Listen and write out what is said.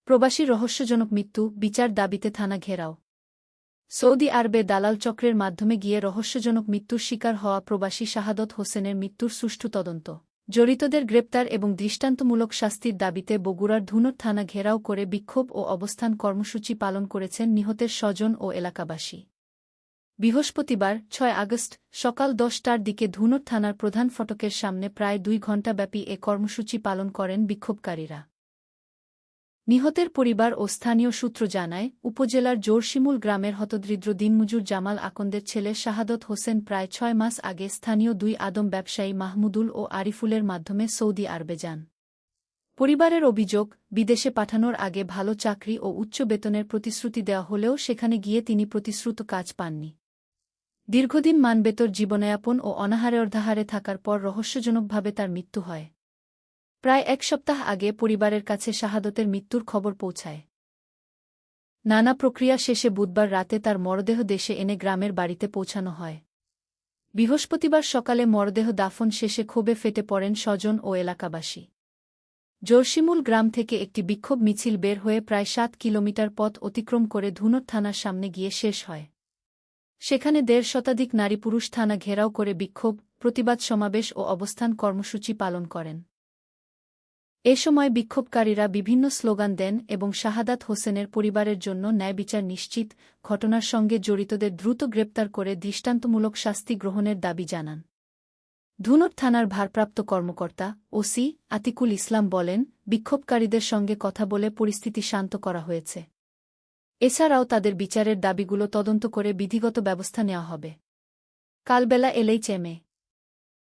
প্রবাসী রহস্যজনক মৃত্যু, বিচার দাবিতে থানা ঘেরাও। সৌদি আরবে দালাল চক্রের মাধ্যমে গিয়ে রহস্যজনক মৃত্যুর শিকার হওয়া প্রবাসী শাহাদত হোসেনের মৃত্যুর সুষ্ঠু তদন্ত, জড়িতদের গ্রেপ্তার এবং দৃষ্টান্তমূলক শাস্তির দাবিতে বগুড়ার ধুনট থানা ঘেরাও করে বিক্ষোভ ও অবস্থান কর্মসূচি পালন করেছেন নিহতের স্বজন ও এলাকাবাসী। বৃহস্পতিবার ৬ আগস্ট সকাল ১০টার দিকে ধুনট থানার প্রধান ফটকের সামনে প্রায় ২ ঘণ্টাব্যাপী এ কর্মসূচি পালন করেন বিক্ষোভকারীরা। নিহতের পরিবার ও স্থানীয় সূত্র জানায়, উপজেলার জোরশিমুল গ্রামের হতদরিদ্র দিনমজুর জামাল আকন্দের ছেলে শাহাদত হোসেন প্রায় ৬ মাস আগে স্থানীয় ২ আদম ব্যবসায়ী মাহমুদুল ও আরিফুলের মাধ্যমে সৌদি আরবে যান। পরিবারের অভিযোগ, বিদেশে পাঠানোর আগে ভালো চাকরি ও উচ্চ বেতনের প্রতিশ্রুতি দেওয়া হলেও সেখানে গিয়ে তিনি প্রতিশ্রুত কাজ পাননি। দীর্ঘদিন মানবেতর জীবনযাপন ও অনাহারে থাকার পর রহস্যজনকভাবে তার মৃত্যু হয়। প্রায় ১ সপ্তাহ আগে পরিবারের কাছে শাহাদতের মৃত্যুর খবর পৌঁছায়। নানা প্রক্রিয়া শেষে বুধবার রাতে তার মরদেহ দেশে এনে গ্রামের বাড়িতে পৌঁছানো হয়। বৃহস্পতিবার সকালে মরদেহ দাফন শেষে ক্ষোভে ফেটে পড়েন স্বজন ও এলাকাবাসী। জোরশিমুল গ্রাম থেকে একটি বিক্ষোভ মিছিল বের হয়ে প্রায় ৭ কিলোমিটার পথ অতিক্রম করে ধুনট থানার সামনে গিয়ে শেষ হয়। সেখানে ১.৫ শতাধিক নারী-পুরুষ থানা ঘেরাও করে বিক্ষোভ, প্রতিবাদ সমাবেশ ও অবস্থান কর্মসূচি পালন করেন। এ সময় বিক্ষোভকারীরা বিভিন্ন স্লোগান দেন এবং শাহাদাত হোসেনের পরিবারের জন্য ন্যায়বিচার নিশ্চিত, ঘটনার সঙ্গে জড়িতদের দ্রুত গ্রেপ্তার করে দৃষ্টান্তমূলক শাস্তি গ্রহণের দাবি জানান। ধুনট থানার ভারপ্রাপ্ত কর্মকর্তা ওসি আতিকুল ইসলাম বলেন, বিক্ষোভকারীদের সঙ্গে কথা বলে পরিস্থিতি শান্ত করা হয়েছে। এছাড়াও তাদের বিচারের দাবিগুলো তদন্ত করে বিধিগত ব্যবস্থা নেওয়া হবে। কাল বেলা এলেই চেমে